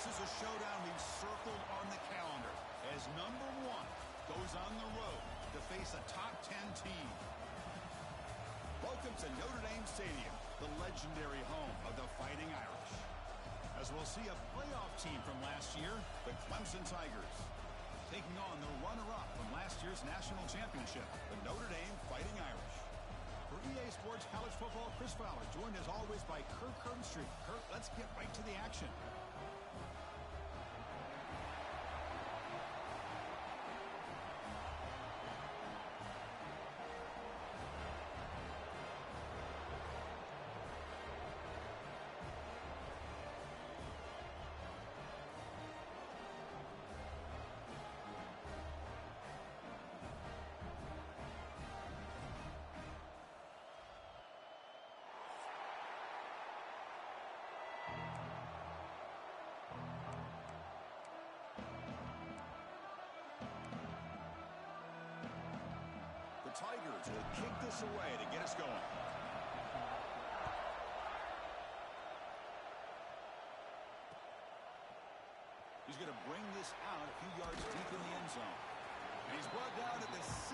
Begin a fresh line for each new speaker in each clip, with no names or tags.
This is a showdown we've circled on the calendar as number 1 goes on the road to face a top 10 team. Welcome to Notre Dame Stadium, the legendary home of the Fighting Irish. As we'll see a playoff team from last year, the Clemson Tigers, taking on the runner-up from last year's national championship, the Notre Dame Fighting Irish. For EA Sports College Football, Chris Fowler, joined as always by Kirk Herbstreit. Kirk, let's get right to the action. Tigers will kick this away to get us going. He's going to bring this out a few yards deep in the end zone. And he's brought down at the 16.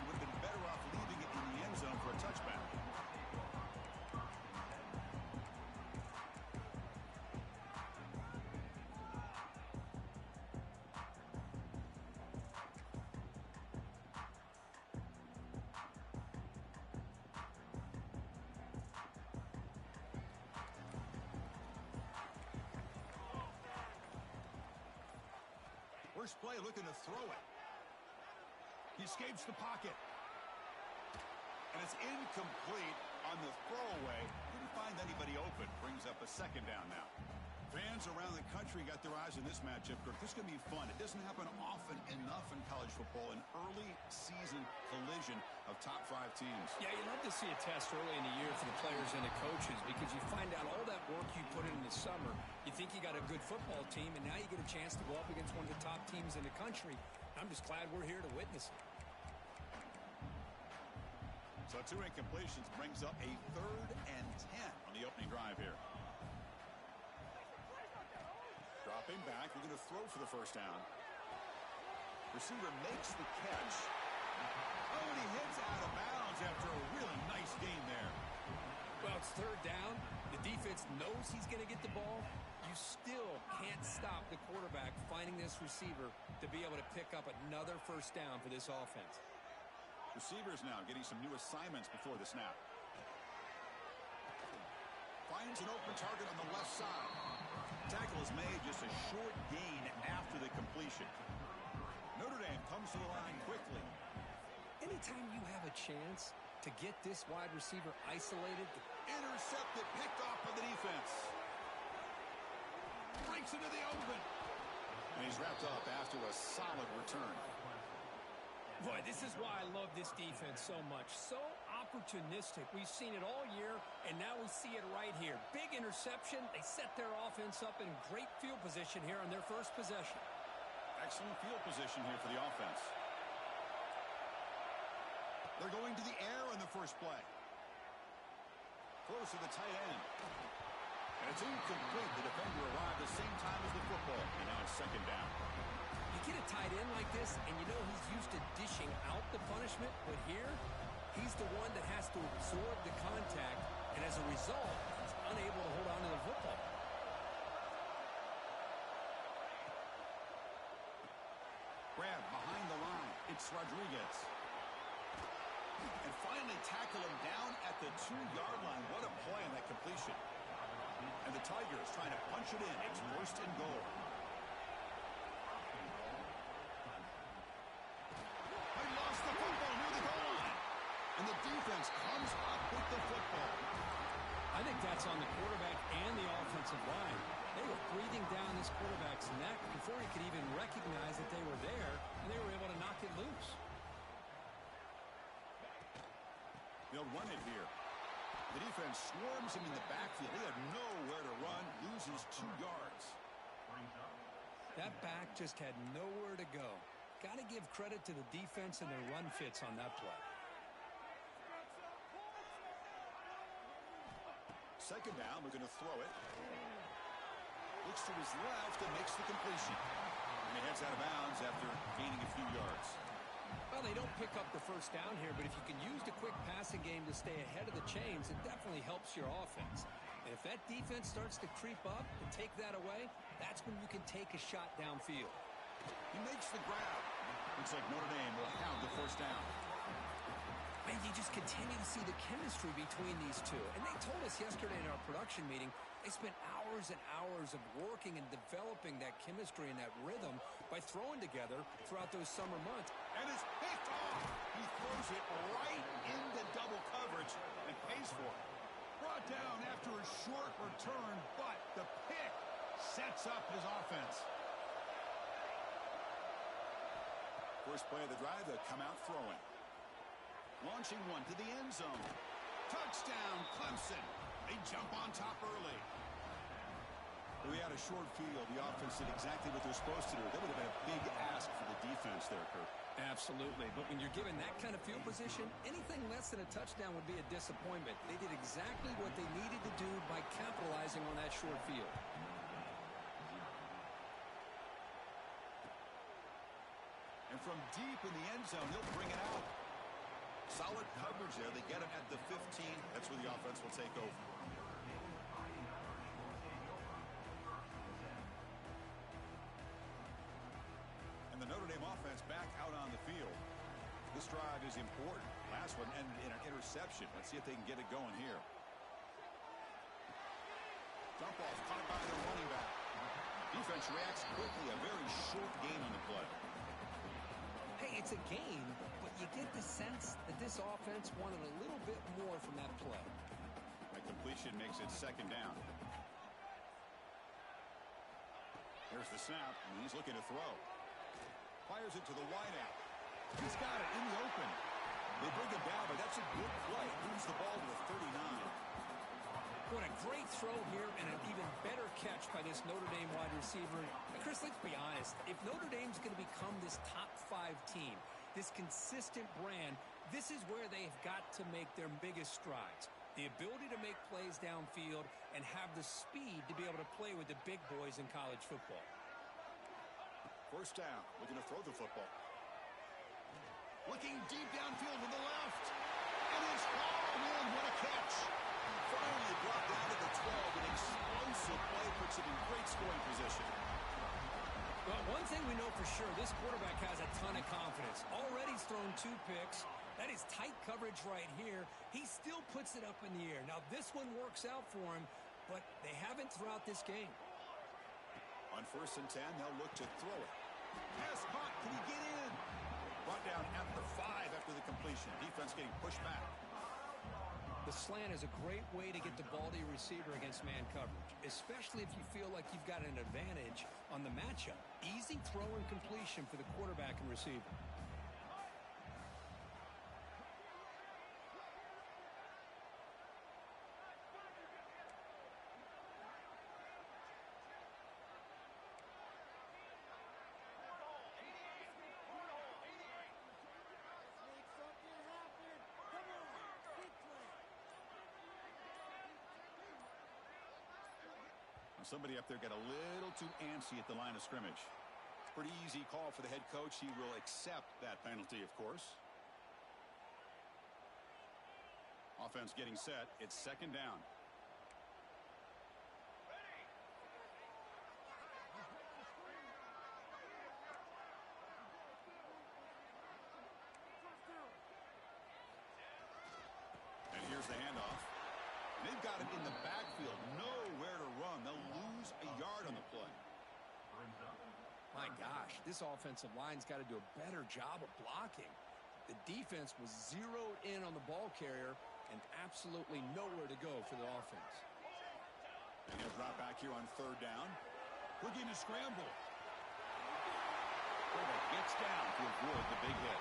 Would have been better off leaving it in the end zone for a touchback. First play, looking to throw it. He escapes the pocket. And it's incomplete on the throwaway. Didn't find anybody open. Brings up a second down now. Fans around the country got their eyes on this matchup. This is going to be fun. It doesn't happen often enough in college football, an early season collision of top 5 teams.
Yeah, you love to see a test early in the year for the players and the coaches because you find out all that work you put in the summer. You think you got a good football team, and now you get a chance to go up against one of the top teams in the country. I'm just glad we're here to witness it.
So 2 incompletions brings up a 3rd and 10 on the opening drive here. Dropping back, we're going to throw for the first down. Receiver makes the catch. Oh, and he hits out of bounds after a really nice gain there.
Well, it's 3rd down. The defense knows he's going to get the ball. You still can't stop the quarterback finding this receiver to be able to pick up another first down for this offense.
Receivers now getting some new assignments before the snap. Finds an open target on the left side. Tackle is made, just a short gain after the completion. Notre Dame comes to the line quickly.
Anytime you have a chance to get this wide receiver isolated.
Intercepted, picked off by the defense. Breaks into the open. And he's wrapped up after a solid return.
Boy, this is why I love this defense so much. So opportunistic. We've seen it all year, and now we see it right here. Big interception. They set their offense up in great field position here on their first possession.
Excellent field position here for the offense. They're going to the air on the first play. Throws to the tight end. And it's incomplete. The defender arrived the same time as the football. And now it's 2nd down.
You get a tight end like this, and you know he's used to dishing out the punishment, but here, he's the one that has to absorb the contact, and as a result, he's unable to hold on to the football.
Grab behind the line. It's Rodriguez. And finally tackle him down at the 2-yard line. What a play on that completion. And the Tigers trying to punch it in. It's 1st and goal. And the defense comes up with the football.
I think that's on the quarterback and the offensive line. They were breathing down this quarterback's neck before he could even recognize that they were there, and they were able to knock it loose.
They'll run it here. The defense swarms him in the backfield. They have nowhere to run, loses 2 yards.
That back just had nowhere to go. Got to give credit to the defense and their run fits on that play.
2nd down, we're going to throw it. Looks to his left and makes the completion. And he heads out of bounds after gaining a few yards.
Well, they don't pick up the first down here, but if you can use the quick passing game to stay ahead of the chains, it definitely helps your offense. And if that defense starts to creep up and take that away, that's when you can take a shot downfield.
He makes the grab. Looks like Notre Dame will have the first down.
Man, you just continue to see the chemistry between these two. And they told us yesterday in our production meeting, they spent hours and hours of working and developing that chemistry and that rhythm by throwing together throughout those summer months.
And it's picked off. He throws it right into double coverage and pays for it. Brought down after a short return, but the pick sets up his offense. First play of the drive, they'll come out throwing. Launching one to the end zone. Touchdown, Clemson. They jump on top early. We had a short field. The offense did exactly what they're supposed to do. That would have been a big ask for the defense there, Kirk.
Absolutely. But when you're given that kind of field position, anything less than a touchdown would be a disappointment. They did exactly what they needed to do by capitalizing on that short field.
And from deep in the end zone, he'll bring it out. Solid coverage there. They get him at the 15. That's where the offense will take over. And the Notre Dame offense back out on the field. This drive is important. Last one ended in an interception. Let's see if they can get it going here. Dump off caught by their running back. Defense reacts quickly. A very short gain on the play.
Hey, it's a gain, but you get the sense that this offense wanted a little bit more from that play.
That completion makes it second down. There's the snap, and he's looking to throw. Fires it to the wideout. He's got it in the open. They bring him down, but that's a good play. Moves the ball to the 39.
What a great throw here and an even better catch by this Notre Dame wide receiver. And Chris, let's be honest. If Notre Dame's going to become this top 5 team, this consistent brand, this is where they've got to make their biggest strides. The ability to make plays downfield and have the speed to be able to play with the big boys in college football.
First down, looking to throw the football. Looking deep downfield with the left. And it's hauled in. What a catch. Finally brought down to the 12. An explosive play puts him in great scoring position.
Well, one thing we know for sure, this quarterback has a ton of confidence. Already he's thrown 2 picks. That is tight coverage right here. He still puts it up in the air. Now, this one works out for him, but they haven't throughout this game.
On 1st and 10, they'll look to throw it. Pass caught. Can he get in? Brought down at the 5 after the completion. Defense getting pushed back.
The slant is a great way to get the ball to your receiver against man coverage, especially if you feel like you've got an advantage on the matchup. Easy throw and completion for the quarterback and receiver.
Somebody up there got a little too antsy at the line of scrimmage. Pretty easy call for the head coach. He will accept that penalty, of course. Offense getting set. It's second down. And here's the handoff. They've got him in the backfield. Nowhere to run. They'll lose a yard on the play.
My gosh, this offensive line's got to do a better job of blocking. The defense was zeroed in on the ball carrier and absolutely nowhere to go for the offense.
And he'll drop back here on 3rd down. Looking to scramble. Quarterback gets down to avoid the big hit.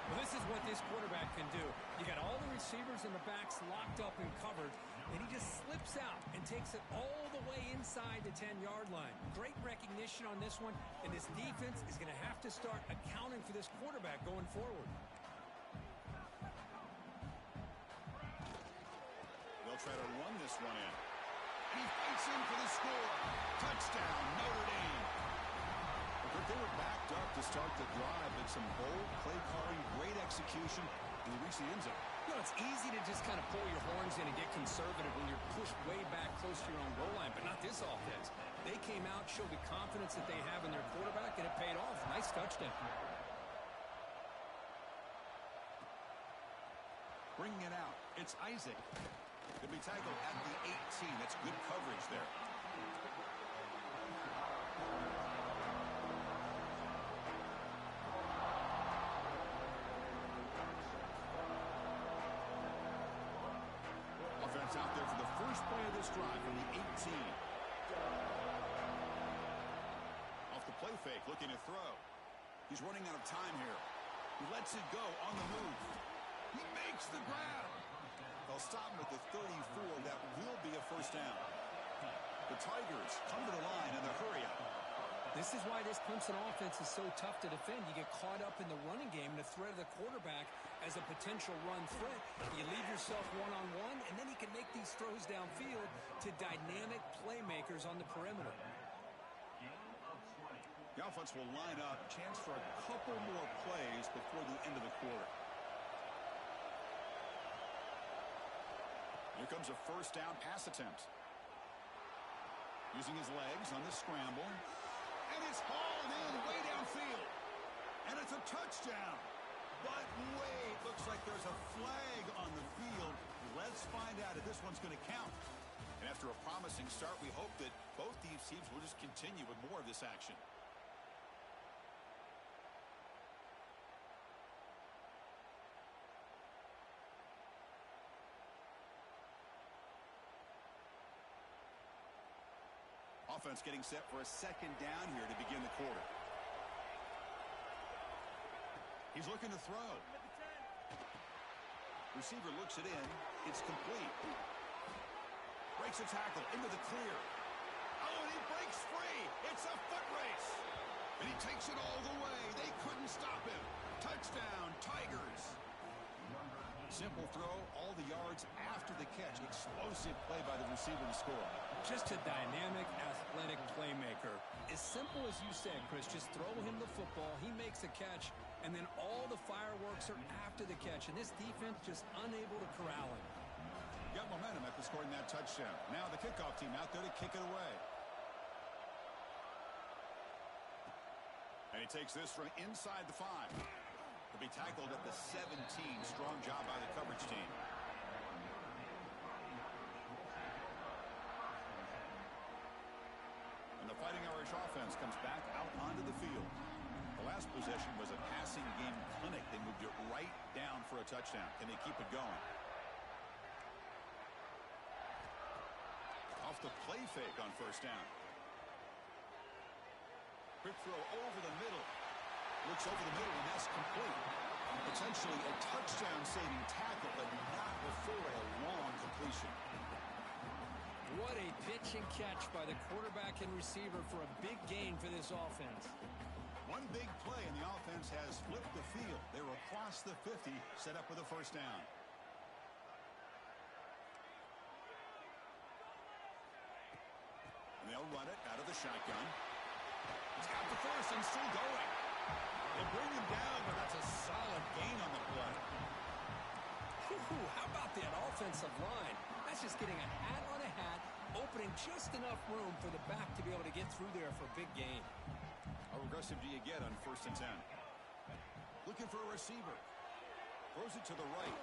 Well, this is what this quarterback can do. You got all the receivers in the backs locked up and covered, and he just slips out and takes it all the way inside the 10-yard line. Great recognition on this one, and this defense is going to have to start accounting for this quarterback going forward.
They'll try to run this one in. And he fights in for the score. Touchdown, Notre Dame. But they were backed up to start the drive, and some bold play calling, great execution, and they reach the end zone.
You know, it's easy to just kind of pull your horns in and get conservative when you're pushed way back close to your own goal line, but not this offense. They came out, showed the confidence that they have in their quarterback, and it paid off. Nice touchdown.
Bringing it out, it's Isaac. Could be tackled at the 18. That's good coverage there. Offense out there for the first play of this drive from the 18. Off the play fake, looking to throw. He's running out of time here. He lets it go on the move. He makes the grab. They'll stop him at the 34. That will be a first down. The Tigers come to the line in the hurry up.
This is why this Clemson offense is so tough to defend. You get caught up in the running game, the threat of the quarterback as a potential run threat. You leave yourself one-on-one, and then he can make these throws downfield to dynamic playmakers on the perimeter.
The offense will line up. Chance for a couple more plays before the end of the quarter. Here comes a first down pass attempt. Using his legs on the scramble. And it's hauled in way downfield. And it's a touchdown. But wait, looks like there's a flag on the field. Let's find out if this one's going to count. And after a promising start, we hope that both these teams will just continue with more of this action. Offense getting set for a second down here to begin the quarter. He's looking to throw. Receiver looks it in. It's complete. Breaks a tackle into the clear. Oh, and he breaks free. It's a foot race. And he takes it all the way. They couldn't stop him. Touchdown, Tigers. Simple throw, all the yards after the catch. Explosive play by the receiver to score.
Just a dynamic, athletic playmaker. As simple as you said, Chris, just throw him the football, he makes a catch, and then all the fireworks are after the catch. And this defense just unable to corral him.
Got momentum after scoring that touchdown. Now the kickoff team out there to kick it away. And he takes this from inside the 5. He'll be tackled at the 17. Strong job by the coverage team. And the Fighting Irish offense comes back out onto the field. The last possession was a passing game clinic. They moved it right down for a touchdown. Can they keep it going? Off the play fake on first down. Quick throw over the middle. Looks over the middle, and that's complete. Potentially a touchdown-saving tackle, but not before a long completion.
What a pitch and catch by the quarterback and receiver for a big gain for this offense.
One big play, and the offense has flipped the field. They're across the 50, set up with a first down. And they'll run it out of the shotgun. He's got the first and still going. They'll bring him down, but that's a solid gain on the play.
How about that offensive line? That's just getting a hat on a hat, opening just enough room for the back to be able to get through there for a big gain.
How aggressive do you get on first and 10? Looking for a receiver. Throws it to the right.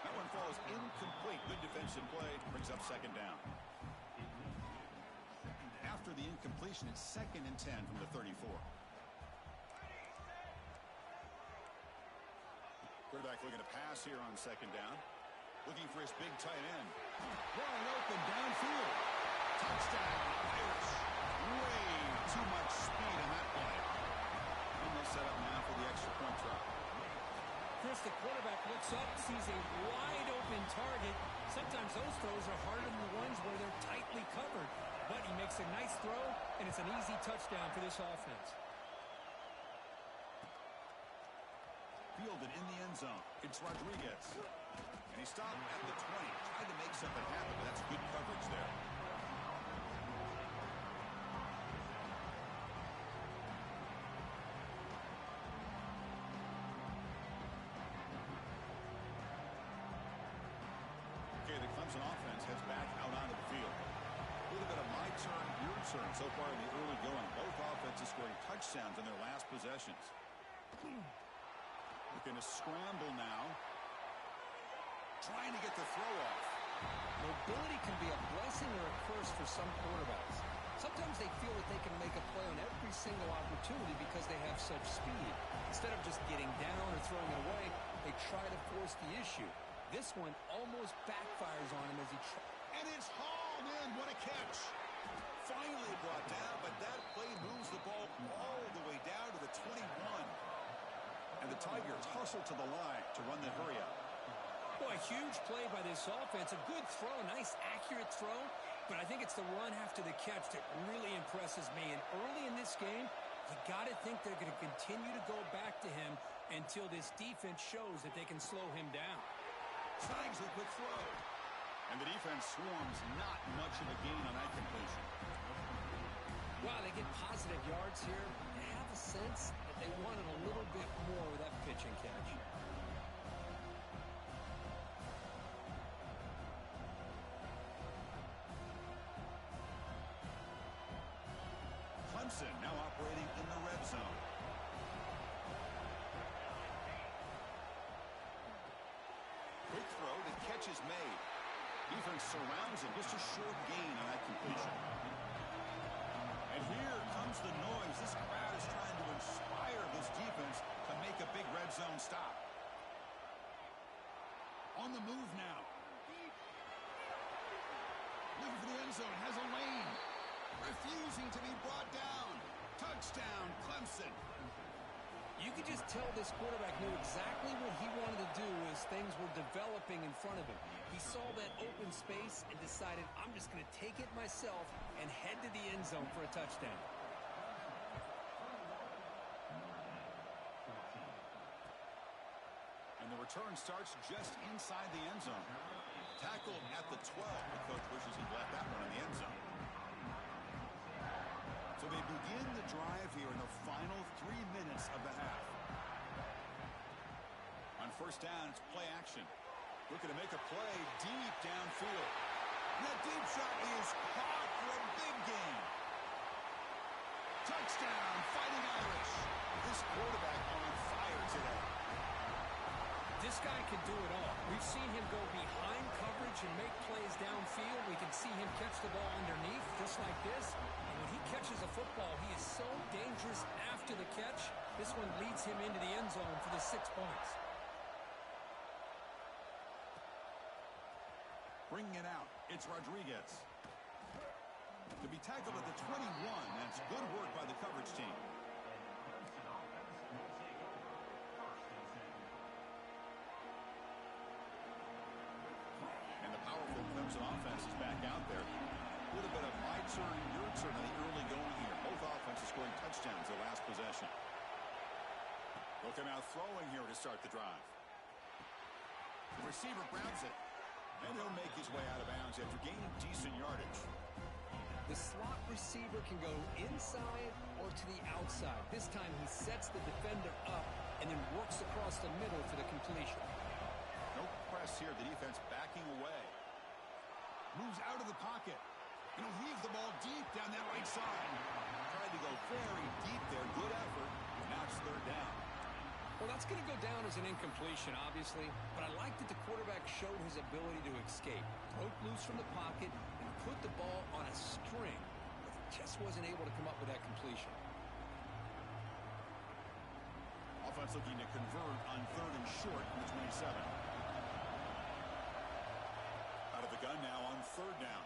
That one falls incomplete. Good defensive play. Brings up second down. After the incompletion, it's second and 10 from the 34. Quarterback looking to pass here on second down. Looking for his big tight end. Wide open downfield. Touchdown, Irish. Way too much speed in that play. And they'll set up now for the extra point try.
Chris, the quarterback looks up, sees a wide open target. Sometimes those throws are harder than the ones where they're tightly covered. But he makes a nice throw, and it's an easy touchdown for this offense.
Fielded in the end zone. It's Rodriguez. And he stopped at the 20. Tried to make something happen, but that's good coverage there. concerned so far in the early going. Both offenses scoring touchdowns in their last possessions. Looking to scramble now. Trying to get the throw off.
Mobility can be a blessing or a curse for some quarterbacks. Sometimes they feel that they can make a play on every single opportunity because they have such speed. Instead of just getting down or throwing it away, they try to force the issue. This one almost backfires on him as he tries.
And it's hauled in. What a catch. Finally brought down, but that play moves the ball all the way down to the 21. And the Tigers hustle to the line to run the hurry up.
Boy, a huge play by this offense. A good throw, nice accurate throw. But I think it's the run after the catch that really impresses me. And early in this game, you got to think they're going to continue to go back to him until this defense shows that they can slow him down.
Tries the quick throw. And the defense swarms, not much of a gain on that completion.
Wow, they get positive yards here. I have a sense that they wanted a little bit more with that pitch and catch.
Clemson now operating in the red zone. Quick throw, the catch is made. Defense surrounds him, just a short gain on that completion. And here comes the noise. This crowd is trying to inspire this defense to make a big red zone stop. On the move now. Looking for the end zone, has a lane. Refusing to be brought down. Touchdown, Clemson.
You could just tell this quarterback knew exactly what he wanted to do as things were developing in front of him. He saw that open space and decided, I'm just going to take it myself and head to the end zone for a touchdown.
And the return starts just inside the end zone. Tackled at the 12. The coach wishes he'd left that one in the end zone. So they begin the drive here in the final 3 minutes of the half. On first down, it's play action. Looking to make a play deep downfield. And that deep shot is caught for a big gain. Touchdown, Fighting Irish. This quarterback on fire today.
This guy can do it all. We've seen him go behind coverage and make plays downfield. We can see him catch the ball underneath just like this. And when he catches a football, he is so dangerous after the catch. This one leads him into the end zone for the 6 points.
Bringing it out, it's Rodriguez. To be tackled at the 21, that's good work by the coverage team. And the powerful Clemson offense is back out there. A little bit of my turn, your turn in the early going here. Both offenses scoring touchdowns their last possession. They'll come out throwing here to start the drive. The receiver grabs it. And he'll make his way out of bounds after gaining decent yardage.
The slot receiver can go inside or to the outside. This time he sets the defender up and then works across the middle for the completion.
No press here. The defense backing away. Moves out of the pocket. And he'll leave the ball deep down that right side. Tried to go very deep there. Good effort. Now it's third down.
Well, that's going to go down as an incompletion, obviously, but I like that the quarterback showed his ability to escape. Broke loose from the pocket and put the ball on a string, but just wasn't able to come up with that completion.
Offense looking to convert on third and short from the 27. Out of the gun now on third down.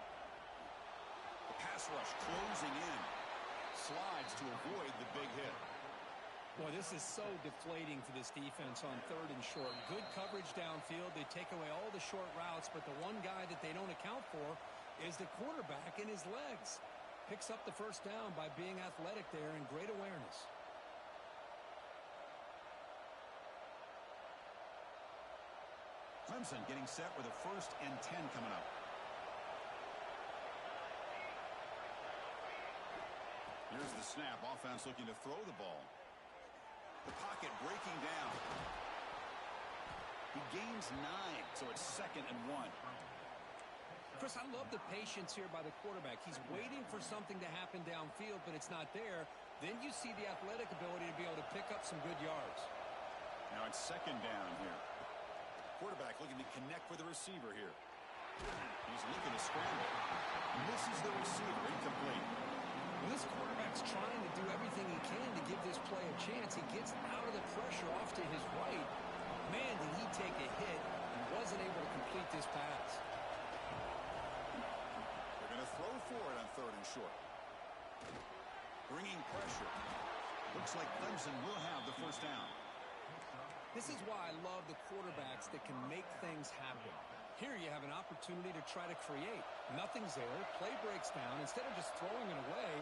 The pass rush closing in. Slides to avoid the big hit.
Boy, this is so deflating for this defense on third and short. Good coverage downfield. They take away all the short routes, but the one guy that they don't account for is the quarterback and his legs. Picks up the first down by being athletic there and great awareness.
Clemson getting set with a 1st and 10 coming up. Here's the snap. Offense looking to throw the ball. The pocket breaking down. He gains 9, so it's 2nd and 1.
Chris, I love the patience here by the quarterback. He's waiting for something to happen downfield, but it's not there. Then you see the athletic ability to be able to pick up some good yards.
Now it's second down here. Quarterback looking to connect with the receiver here. He's looking to scramble. Misses the receiver, incomplete.
Well, this quarterback's trying to do everything he can to give this play a chance. He gets out of the pressure off to his right. Man, did he take a hit and wasn't able to complete this pass.
They're going to throw for it on third and short. Bringing pressure. Looks like Clemson will have the first down.
This is why I love the quarterbacks that can make things happen. Here you have an opportunity to try to create. Nothing's there. Play breaks down. Instead of just throwing it away,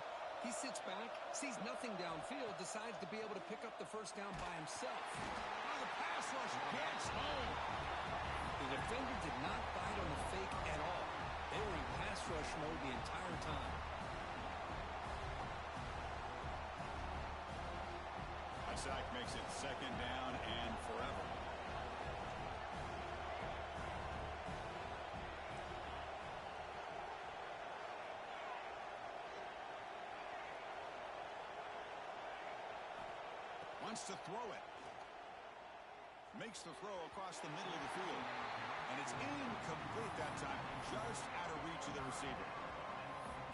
he sits back, sees nothing downfield, decides to be able to pick up the first down by himself.
Oh, the pass rush gets home.
The defender did not bite on the fake at all. They were in pass rush mode the entire time.
A sack makes it second down and forever. Wants to throw it. Makes the throw across the middle of the field. And it's incomplete that time. Just out of reach of the receiver.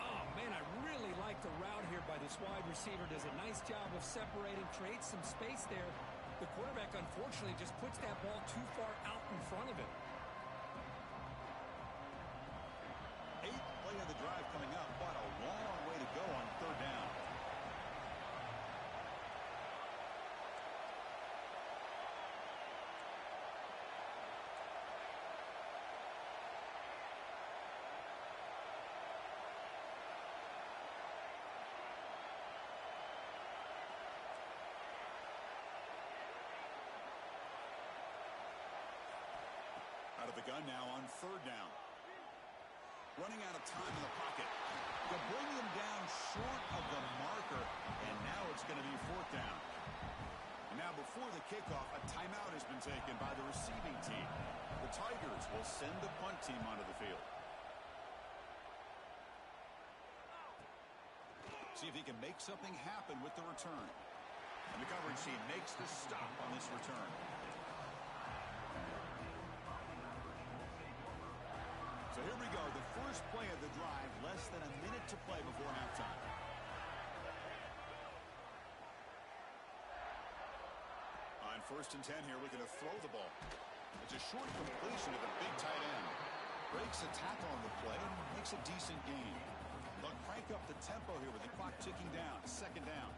Oh, man, I really like the route here by this wide receiver. Does a nice job of separating, creates some space there. The quarterback, unfortunately, just puts that ball too far out in front of him.
8th play of the drive coming up, but a long way to go on third down. Out of the gun now on third down. Running out of time in the pocket. They'll bring them down short of the marker, and now it's going to be fourth down. And now before the kickoff, a timeout has been taken by the receiving team. The Tigers will send the punt team onto the field. See if he can make something happen with the return. And the coverage team makes the stop on this return. So here we go, the first play of the drive, less than a minute to play before halftime. On first and 10 here, looking to throw the ball. It's a short completion to the big tight end. Breaks a tackle on the play, makes a decent gain. They'll crank up the tempo here with the clock ticking down. Second down.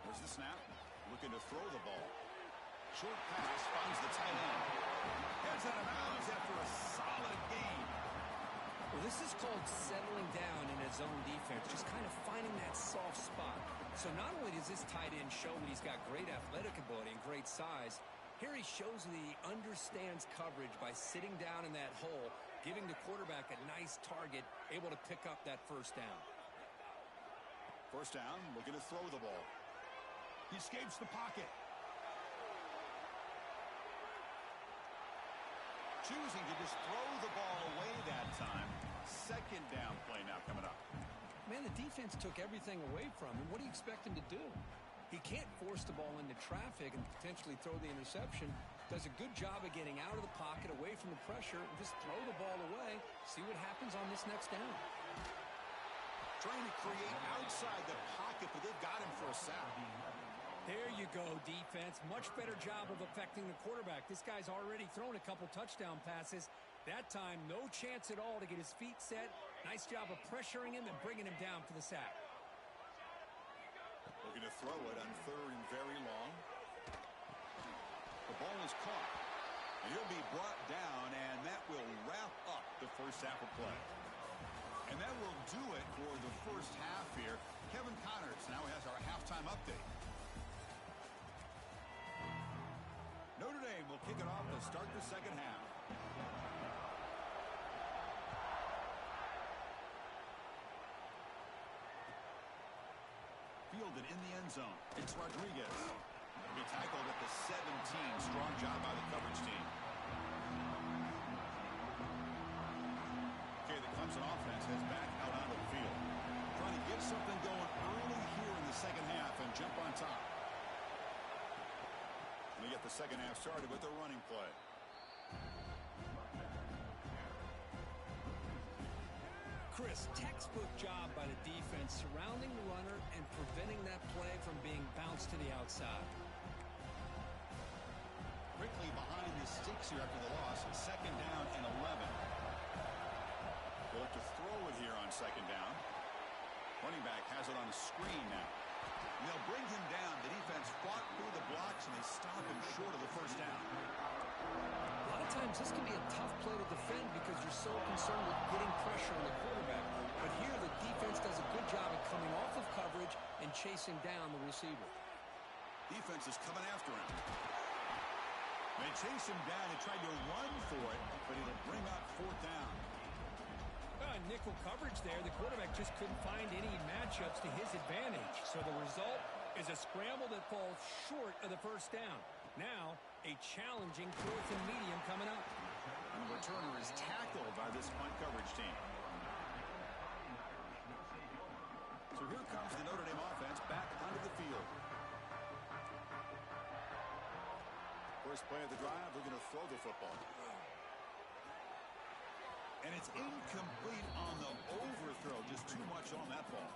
There's the snap. Looking to throw the ball. Short pass finds the tight end. Heads out of bounds after a solid gain.
Well, this is called settling down in his zone defense, just kind of finding that soft spot. So not only does this tight end show that he's got great athletic ability and great size, here he shows that he understands coverage by sitting down in that hole, giving the quarterback a nice target, able to pick up that first down.
First down, looking to throw the ball. He escapes the pocket. Choosing to just throw the ball away that time. Second down play now coming up.
Man, the defense took everything away from him. What do you expect him to do? He can't force the ball into traffic and potentially throw the interception. Does a good job of getting out of the pocket, away from the pressure, and just throw the ball away. See what happens on this next down.
Trying to create outside the pocket, but they've got him for a sack.
There you go, defense. Much better job of affecting the quarterback. This guy's already thrown a couple touchdown passes. That time, no chance at all to get his feet set. Nice job of pressuring him and bringing him down for the sack.
Looking to throw it on third and very long. The ball is caught. And he'll be brought down, and that will wrap up the first half of play. And that will do it for the first half here. Kevin Connors now has our halftime update. Notre Dame will kick it off to start the second half. Fielded in the end zone. It's Rodriguez. He'll be tackled at the 17. Strong job by the coverage team. Clemson offense heads back out onto the field. Trying to get something going early here in the second half and jump on top. We get the second half started with a running play.
Chris, textbook job by the defense surrounding the runner and preventing that play from being bounced to the outside.
Quickly behind the sticks here after the loss. Second down and 11. They'll look to throw it here on second down. Running back has it on the screen now. And they'll bring him down. The defense fought through the blocks, and they stop him short of the first down.
A lot of times this can be a tough play to defend because you're so concerned with getting pressure on the quarterback. But here the defense does a good job of coming off of coverage and chasing down the receiver.
Defense is coming after him. They chase him down and tried to run for it, but it'll bring up fourth down.
Nickel coverage there. The quarterback just couldn't find any matchups to his advantage. So the result is a scramble that falls short of the first down. Now, a challenging fourth and medium coming up.
And the returner is tackled by this punt coverage team. So here comes the Notre Dame offense back onto the field. First play of the drive, they're going to throw the football. And it's incomplete on the overthrow. Just too much on that ball.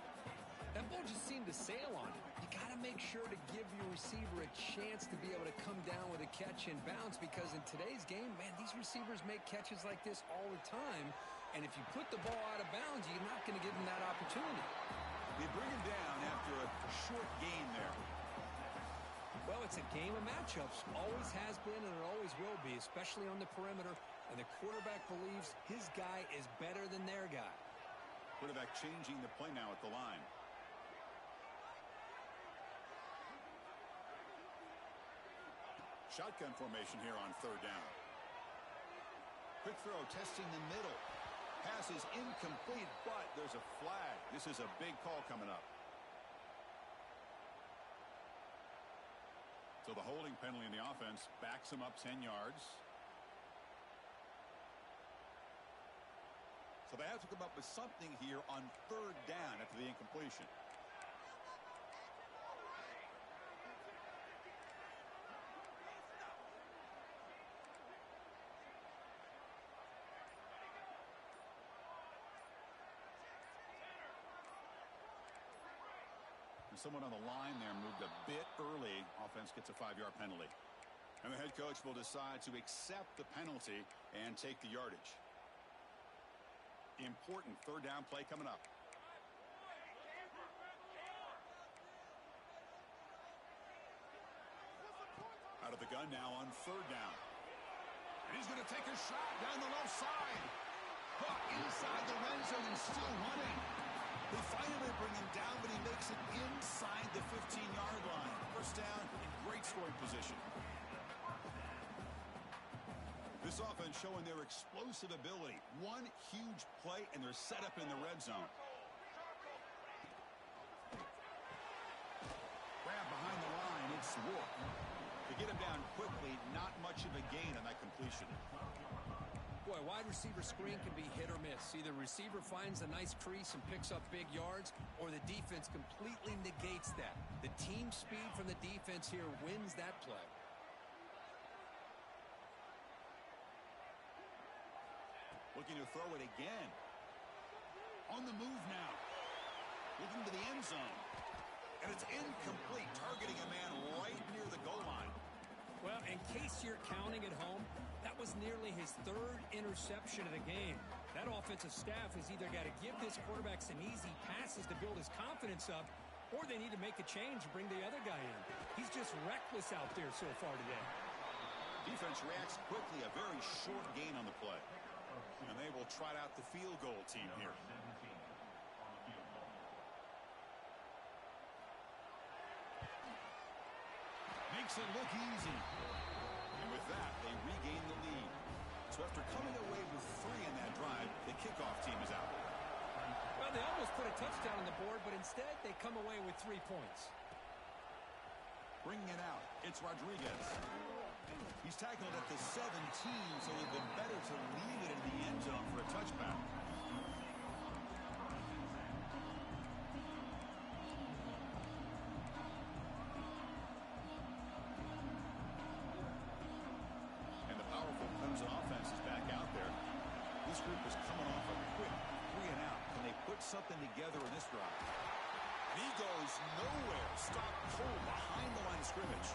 That ball just seemed to sail on it. You got to make sure to give your receiver a chance to be able to come down with a catch and bounce, because in today's game, man, these receivers make catches like this all the time. And if you put the ball out of bounds, you're not going to give them that opportunity.
They bring him down after a short gain there.
Well, it's a game of matchups. Always has been and it always will be, especially on the perimeter. And the quarterback believes his guy is better than their guy.
Quarterback changing the play now at the line. Shotgun formation here on third down. Quick throw testing the middle. Pass is incomplete, but there's a flag. This is a big call coming up. So the holding penalty in the offense backs him up 10 yards. So they have to come up with something here on third down after the incompletion. And someone on the line there moved a bit early. Offense gets a 5-yard penalty. And the head coach will decide to accept the penalty and take the yardage. Important third down play coming up. Out of the gun now on third down. And he's going to take a shot down the left side. Hook inside the red zone and still running. They finally bring him down, but he makes it inside the 15-yard line. First down in great scoring position. This offense showing their explosive ability. One huge play, and they're set up in the red zone. Grab behind the line, it's Swoop. To get him down quickly, not much of a gain on that completion.
Boy, wide receiver screen can be hit or miss. Either receiver finds a nice crease and picks up big yards, or the defense completely negates that. The team speed from the defense here wins that play.
Looking to throw it again. On the move now. Looking to the end zone. And it's incomplete, targeting a man right near the goal line.
Well, in case you're counting at home, that was nearly his third interception of the game. That offensive staff has either got to give this quarterback some easy passes to build his confidence up, or they need to make a change and bring the other guy in. He's just reckless out there so far today.
Defense reacts quickly, a very short gain on the play. And they will trot out the field goal team here. Makes it look easy. And with that, they regain the lead. So after coming away with 3 in that drive, the kickoff team is out.
Well, they almost put a touchdown on the board, but instead they come away with 3 points.
Bringing it out, it's Rodriguez. He's tackled at the 17, so it would have been better to leave it in the end zone for a touchback. something together in this drive. And he goes nowhere. Stop cold behind the line of scrimmage.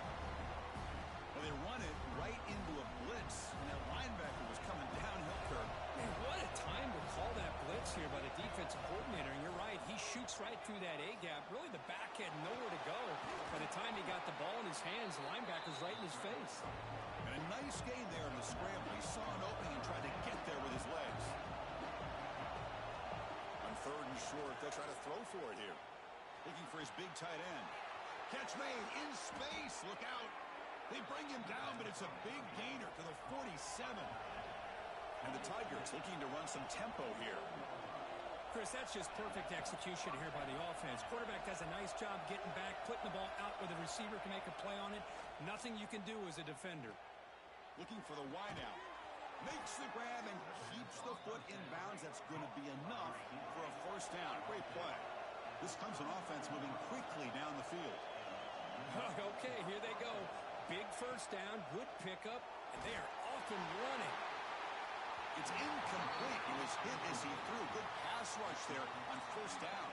Well, they run it right into a blitz, and that linebacker was coming downhill, Kirk.
Man, what a time to call that blitz here by the defensive coordinator. And you're right, he shoots right through that A-gap. Really, the back had nowhere to go. By the time he got the ball in his hands, the linebacker's right in his face.
And a nice gain there in the scramble. He saw an opening and tried to get there with his legs. On third and short, they'll try to throw for it here. Looking for his big tight end. Catch made in space. Look out. They bring him down, but it's a big gainer to the 47. And the Tigers looking to run some tempo here.
Chris, that's just perfect execution here by the offense. Quarterback does a nice job getting back, putting the ball out where the receiver can make a play on it. Nothing you can do as a defender.
Looking for the wide out. Makes the grab and keeps the foot in bounds. That's going to be enough for a first down. Great play. This comes an offense moving quickly down the field.
Okay, here they go. Big first down, good pickup, and they are off and running.
It's incomplete. He was hit as he threw. Good pass rush there on first down.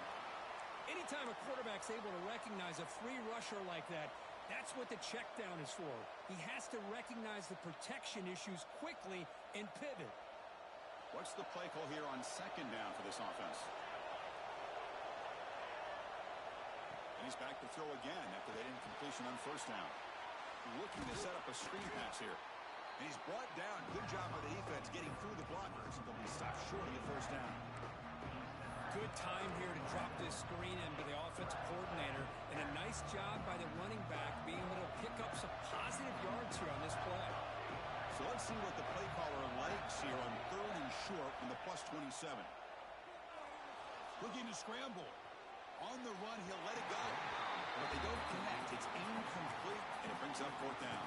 Anytime a quarterback's able to recognize a free rusher like that, that's what the check down is for. He has to recognize the protection issues quickly and pivot.
What's the play call here on second down for this offense? And he's back to throw again after that incompletion on first down. Looking to set up a screen pass here. And he's brought down. Good job by the defense getting through the blockers. They'll be stopped short of the first down.
Good time here to drop this screen into the offensive coordinator. And a nice job by the running back being able to pick up some positive yards here on this play.
So let's see what the play caller likes here on third and short in the plus 27. Looking to scramble. On the run, he'll let it go. But they don't connect. It's incomplete, and it brings up fourth down.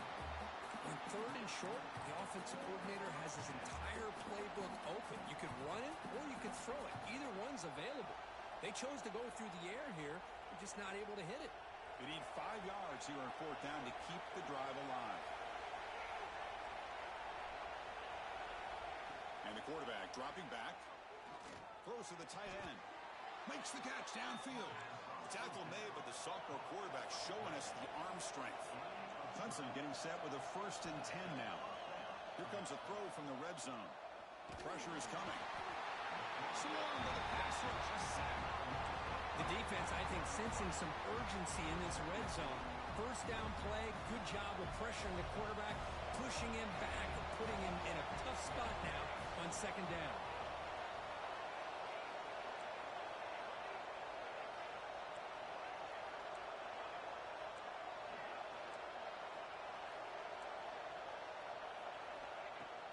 On third and short, the offensive coordinator has his entire playbook open. You could run it or you could throw it. Either one's available. They chose to go through the air here. They're just not able to hit it.
They need 5 yards here on fourth down to keep the drive alive. And the quarterback dropping back. Throws to the tight end. Makes the catch downfield. The tackle made, but the sophomore quarterback showing us the arm strength. Clemson getting set with a 1st and 10 now. Here comes a throw from the red zone. Pressure is coming. Swarmed by the pass rush. A sack.
The defense, I think, sensing some urgency in this red zone. First down play, good job of pressuring the quarterback, pushing him back, and putting him in a tough spot now on second down.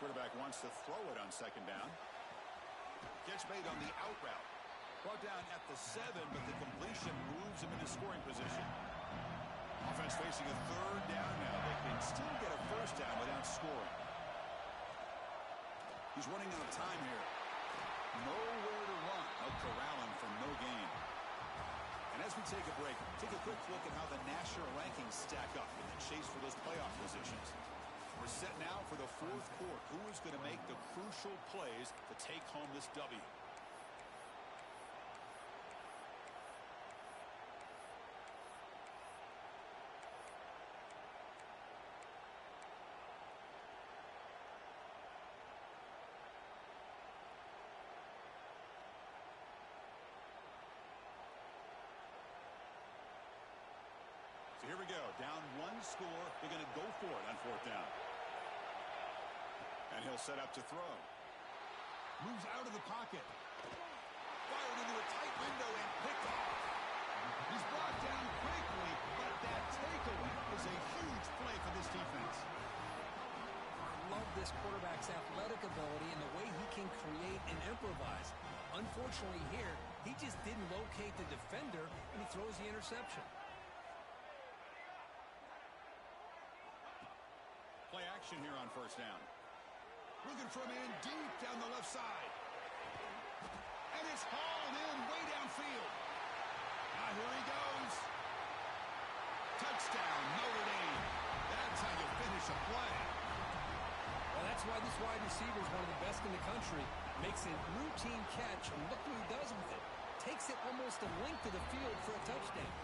Quarterback wants to throw it on second down. Gets made on the out route. Brought down at the 7, but the completion moves him into scoring position. Offense facing a third down now. They can still get a first down without scoring. He's running out of time here. Nowhere to run. Out corralling for no gain. And as we take a break, take a quick look at how the national rankings stack up in the chase for those playoff positions. We're set now for the fourth quarter. Who is going to make the crucial plays to take home this W? So here we go. Down 1 score. They're going to go for it on fourth down. And he'll set up to throw. Moves out of the pocket. Fired into a tight window and picked off. He's brought down quickly, but that takeaway is a huge play for this defense.
I love this quarterback's athletic ability and the way he can create and improvise. Unfortunately here, he just didn't locate the defender, and he throws the interception.
Play action here on first down. Looking for a man deep down the left side. And it's hauled in way downfield. Now here he goes. Touchdown, Notre Dame. That's how you finish a play.
Well, that's why this wide receiver is one of the best in the country. Makes a routine catch, and look what he does with it. takes it almost a length of the field for a touchdown.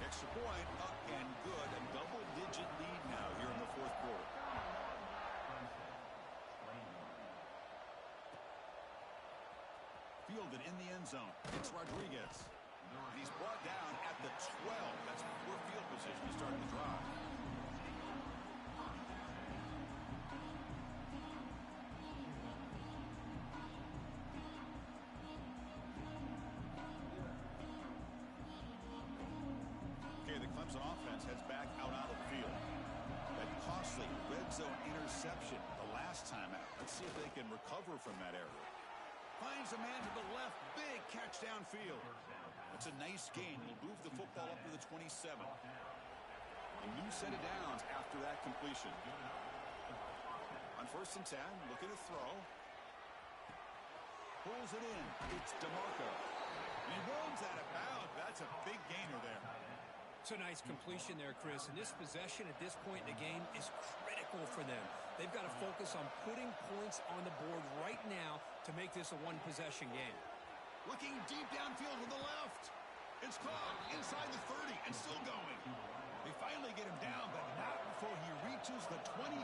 Extra point, up and good. A double-digit lead now here in the fourth quarter. Fielded in the end zone. It's Rodriguez. And he's brought down at the 12. That's poor field position to start the drive. Okay, the Clemson offense heads back out onto the field. That costly red zone interception the last time out. Let's see if they can recover from that error. Finds a man to the left. Big catch downfield. That's a nice gain. He'll move the football up to the 27. A new set of downs after that completion. On 1st and 10, looking to throw. Pulls it in. It's DeMarco. And he runs out of bounds. That's a big gainer there.
It's a nice completion there, Chris. And this possession at this point in the game is critical for them. They've got to focus on putting points on the board right now to make this a one-possession game.
Looking deep downfield to the left. It's caught inside the 30 and still going. They finally get him down, but not before he reaches the 25.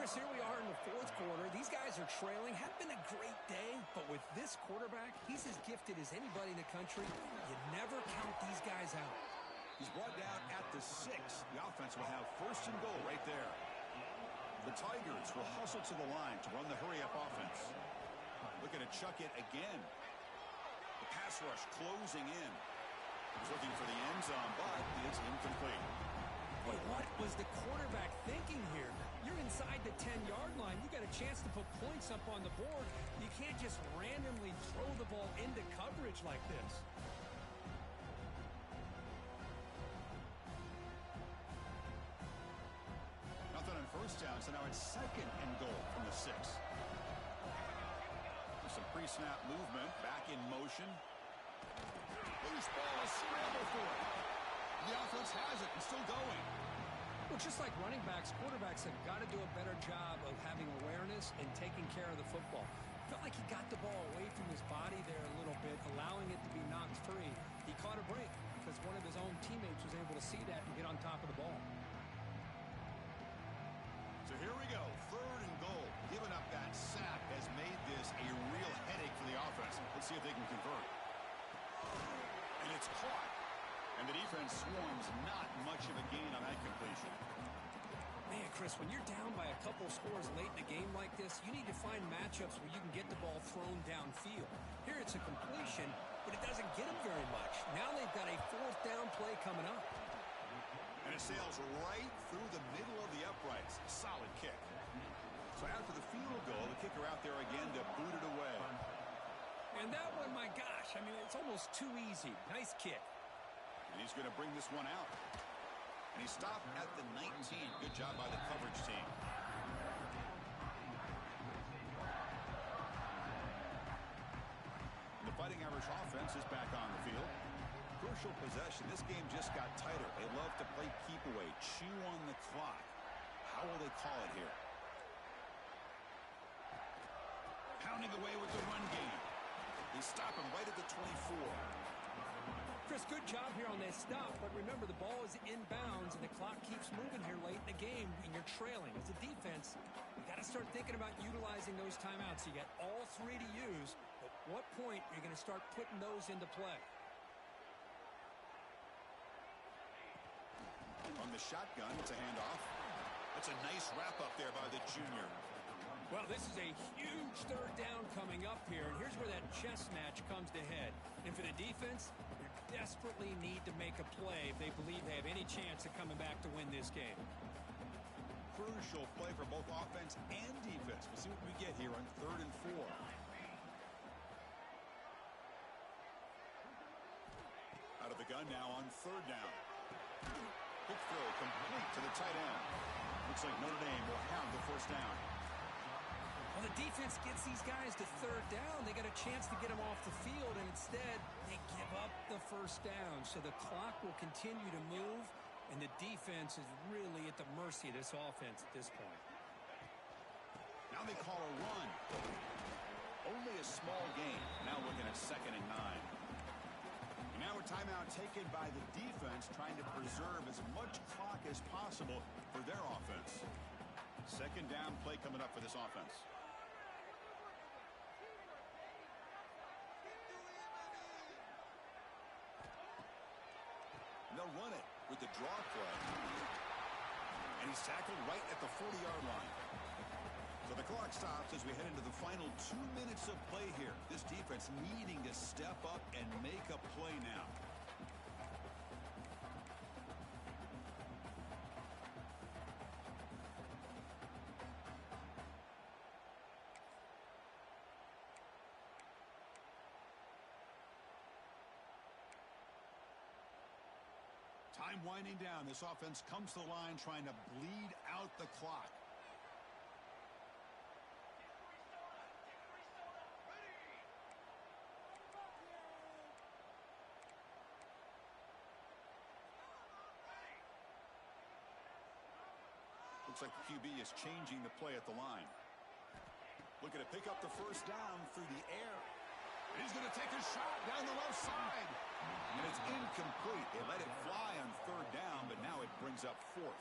Chris, here we are in the fourth quarter. These guys are trailing. Had been a great day, but with this quarterback, he's as gifted as anybody in the country. You never count these guys out.
He's brought down at the 6. The offense will have 1st and goal right there. The Tigers will hustle to the line to run the hurry-up offense. Looking to chuck it again. The pass rush closing in. He's looking for the end zone, but it's incomplete.
But what was the quarterback thinking here? You're inside the 10-yard line. You got a chance to put points up on the board. You can't just randomly throw the ball into coverage like this.
Nothing on 1st down, so now it's 2nd and goal from the 6. Some pre-snap movement, back in motion. Loose ball, a scramble for it. The offense has it and still going.
Well, just like running backs, quarterbacks have got to do a better job of having awareness and taking care of the football. Felt like he got the ball away from his body there a little bit, allowing it to be knocked free. He caught a break because one of his own teammates was able to see that and get on top of the ball.
So here we go, 3rd and goal. Giving up that sack has made this a real headache for the offense. Let's see if they can convert. And it's caught. And the defense swarms not much of a gain on that completion.
Man, Chris, when you're down by a couple scores late in a game like this, you need to find matchups where you can get the ball thrown downfield. Here it's a completion, but it doesn't get them very much. Now they've got a 4th down play coming up.
And it sails right through the middle of the uprights. Solid kick. So after the field goal, the kicker out there again to boot it away.
And that one, my gosh, I mean, it's almost too easy. Nice kick.
And he's going to bring this one out. And he stopped at the 19. Good job by the coverage team. And the Fighting Irish offense is back on the field. Crucial possession. This game just got tighter. They love to play keep away, chew on the clock. How will they call it here? Pounding away with the run game. They stop him right at the 24.
Chris, good job here on that stop, but remember the ball is inbounds and the clock keeps moving here late in the game and you're trailing. As a defense, you got to start thinking about utilizing those timeouts. You got all 3 to use, but what point are you going to start putting those into play?
On the shotgun, it's a handoff. That's a nice wrap up there by the junior.
Well, this is a huge 3rd down coming up here, and here's where that chess match comes to head. And for the defense, they desperately need to make a play if they believe they have any chance of coming back to win this game.
Crucial play for both offense and defense. We'll see what we get here on 3rd and 4. Out of the gun now on 3rd down. Quick throw complete to the tight end. Looks like Notre Dame will have the 1st down.
Well, the defense gets these guys to 3rd down. They got a chance to get them off the field, and instead they give up the 1st down. So the clock will continue to move, and the defense is really at the mercy of this offense at this point.
Now they call a run. Only a small gain. Now looking at 2nd and 9. And now a timeout taken by the defense, trying to preserve as much clock as possible for their offense. 2nd down play coming up for this offense. And they'll run it with the draw play. And he's tackled right at the 40-yard line. So the clock stops as we head into the final 2 minutes of play here. This defense needing to step up and make a play now. Time winding down. This offense comes to the line trying to bleed out the clock. Looks like the QB is changing the play at the line. Looking to pick up the 1st down through the air. And he's going to take a shot down the left side. And it's incomplete. They let it fly on 3rd down, but now it brings up 4th.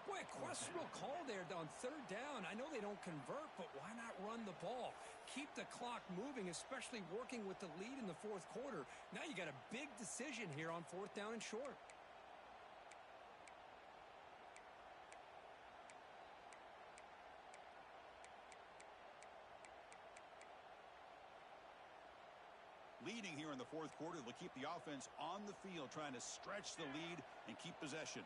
Boy, a questionable call there on 3rd down. I know they don't convert, but why not run the ball? Keep the clock moving, especially working with the lead in the 4th quarter. Now you got a big decision here on 4th down and short.
Leading here in the 4th quarter, they'll keep the offense on the field, trying to stretch the lead and keep possession.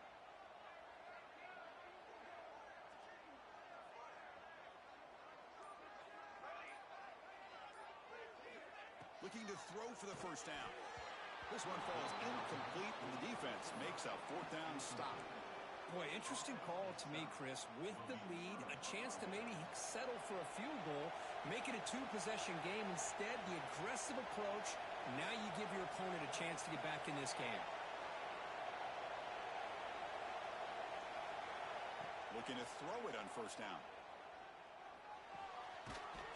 Looking to throw for the 1st down. This one falls incomplete, and the defense makes a 4th down stop.
Boy, interesting call to me, Chris. With the lead, a chance to maybe settle for a field goal, make it a 2-possession game. Instead, the aggressive approach. Now you give your opponent a chance to get back in this game.
Looking to throw it on 1st down.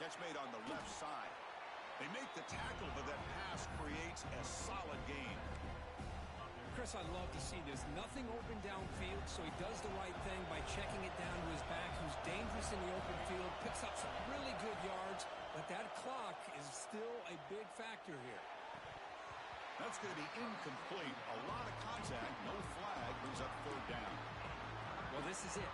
Catch made on the left side. They make the tackle, but that pass creates a solid gain.
Chris, I love to see this. Nothing open downfield, so he does the right thing by checking it down to his back, who's dangerous in the open field, picks up some really good yards, but that clock is still a big factor here.
That's going to be incomplete. A lot of contact, no flag, brings up 3rd down.
Well, this is it.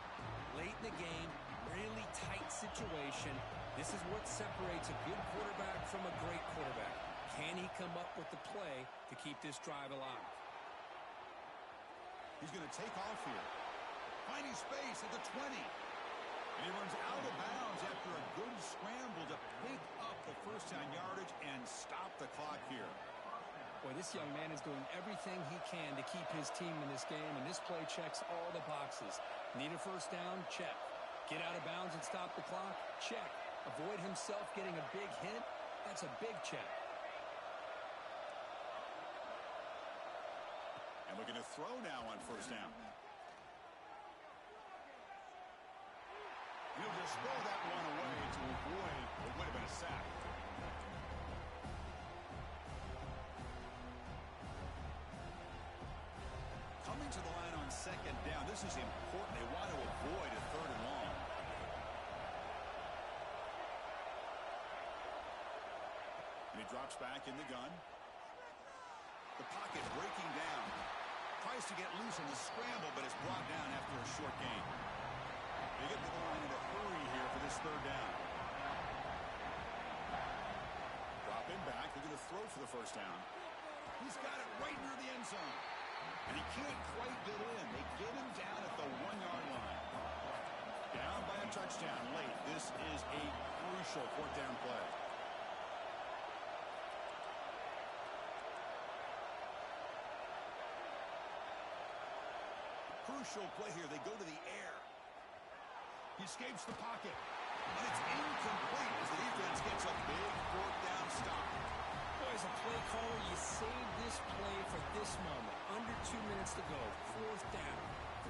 Late in the game, really tight situation. This is what separates a good quarterback from a great quarterback. Can he come up with the play to keep this drive alive?
He's going to take off here. Finding space at the 20. And he runs out of bounds after a good scramble to pick up the 1st down yardage and stop the clock here.
Boy, this young man is doing everything he can to keep his team in this game, and this play checks all the boxes. Need a 1st down? Check. Get out of bounds and stop the clock? Check. Avoid himself getting a big hit? That's a big check.
And looking to throw now on 1st down. He'll just throw that one away to avoid what would have been a sack. Coming to the line on 2nd down. This is important. They want to avoid a 3rd and long. And he drops back in the gun. The pocket breaking down. Tries to get loose in the scramble, but is brought down after a short gain. They get to the line in a hurry here for this 3rd down. Dropping back. They're going to throw for the 1st down. He's got it right near the end zone. And he can't quite get in. They get him down at the 1-yard line. Down by a touchdown late. This is a crucial 4th down play. Crucial play here. They go to the air. He escapes the pocket. And it's incomplete as the defense gets a big 4th down stop.
Boy, as a play caller, you save this play for this moment. Under 2 minutes to go. 4th down.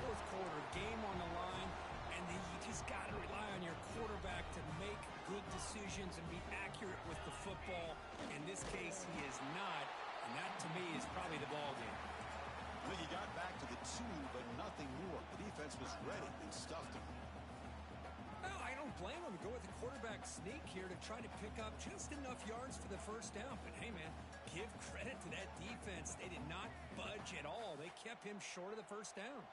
4th quarter. Game on the line. And and you just got to rely on your quarterback to make good decisions and be accurate with the football. In this case, he is not, and that, to me, is probably the ball game.
I think he got back to the 2, but nothing more. The defense was ready and stuffed him.
Well, I don't blame him. Go with the quarterback sneak here to try to pick up just enough yards for the first down. But, hey, man, give credit to that defense. They did not budge at all. They kept him short of the first down.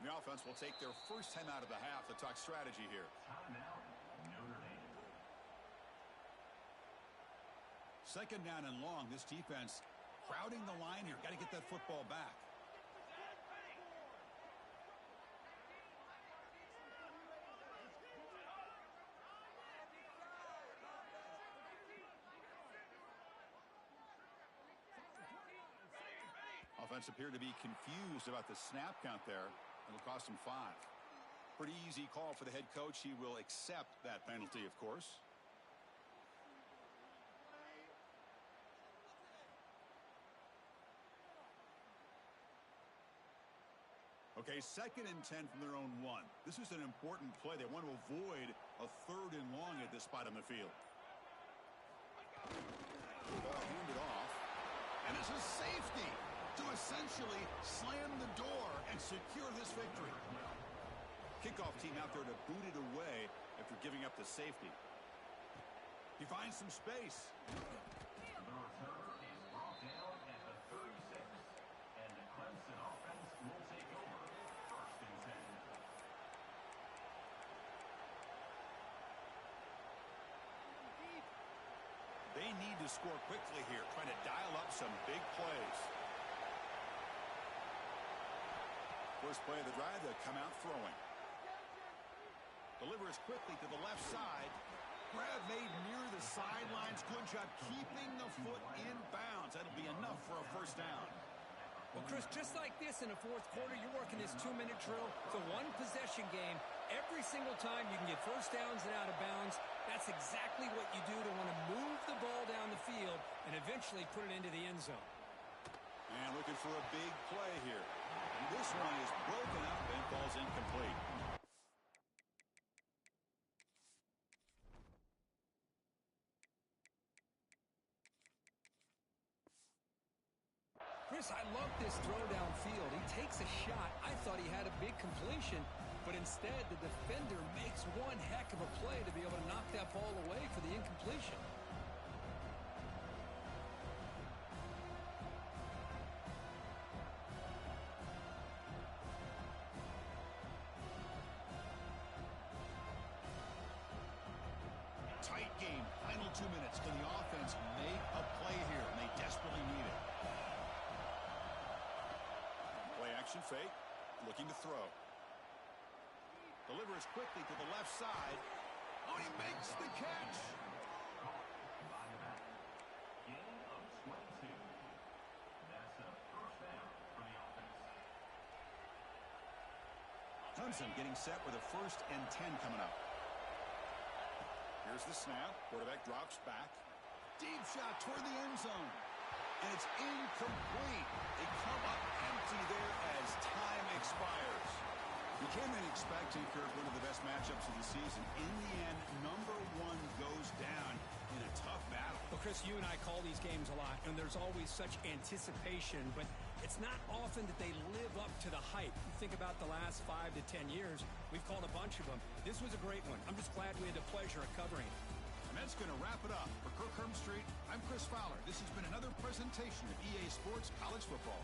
The offense will take their first time out of the half to talk strategy here.
Timeout, Notre Dame.
Second down and long. This defense crowding the line here. Got to get that football back. Offense appeared to be confused about the snap count there. It'll cost him 5. Pretty easy call for the head coach. He will accept that penalty, of course. Okay, 2nd and 10 from their own 1. This is an important play. They want to avoid a 3rd and long at this spot on the field. Ball handed off. And it's a safety to essentially slam the door and secure this victory. Kickoff team out there to boot it away after giving up the safety. He finds some space.
The return is brought down at the 36, and the Clemson offense will take over 1st and 10.
They need to score quickly here, trying to dial up some big plays. First play of the drive, they'll come out throwing. Delivers quickly to the left side. Grab made near the sidelines. Good job keeping the foot in bounds. That'll be enough for a first down.
Well, Chris, just like this in the 4th quarter, you're working this 2-minute drill. It's a one-possession game. Every single time you can get first downs and out of bounds. That's exactly what you do to want to move the ball down the field and eventually put it into the end zone.
And looking for a big play here. And this one is broken up and falls incomplete.
Chris, I love this throw downfield. He takes a shot. I thought he had a big completion, but instead the defender makes one heck of a play to be able to knock that ball away for the incompletion.
Tight game. Final 2 minutes. Can the offense make a play here? And they desperately need it. Play action fake. Looking to throw. Delivers quickly to the left side. Oh, he makes the catch.
Gain of 22. That's a first down for the offense.
Clemson getting set with a 1st and 10 coming up. Here's the snap. Quarterback drops back. Deep shot toward the end zone. And it's incomplete. They come up empty there as time expires. You can't really expect to incur one of the best matchups of the season. In the end, number 1 goes down in a tough battle.
Well, Chris, you and I call these games a lot, and there's always such anticipation, but it's not often that they live up to the hype. You think about the last 5 to 10 years, we've called a bunch of them. This was a great one. I'm just glad we had the pleasure of covering it.
And that's going to wrap it up. For Kirk Herbstreit, I'm Chris Fowler. This has been another presentation of EA Sports College Football.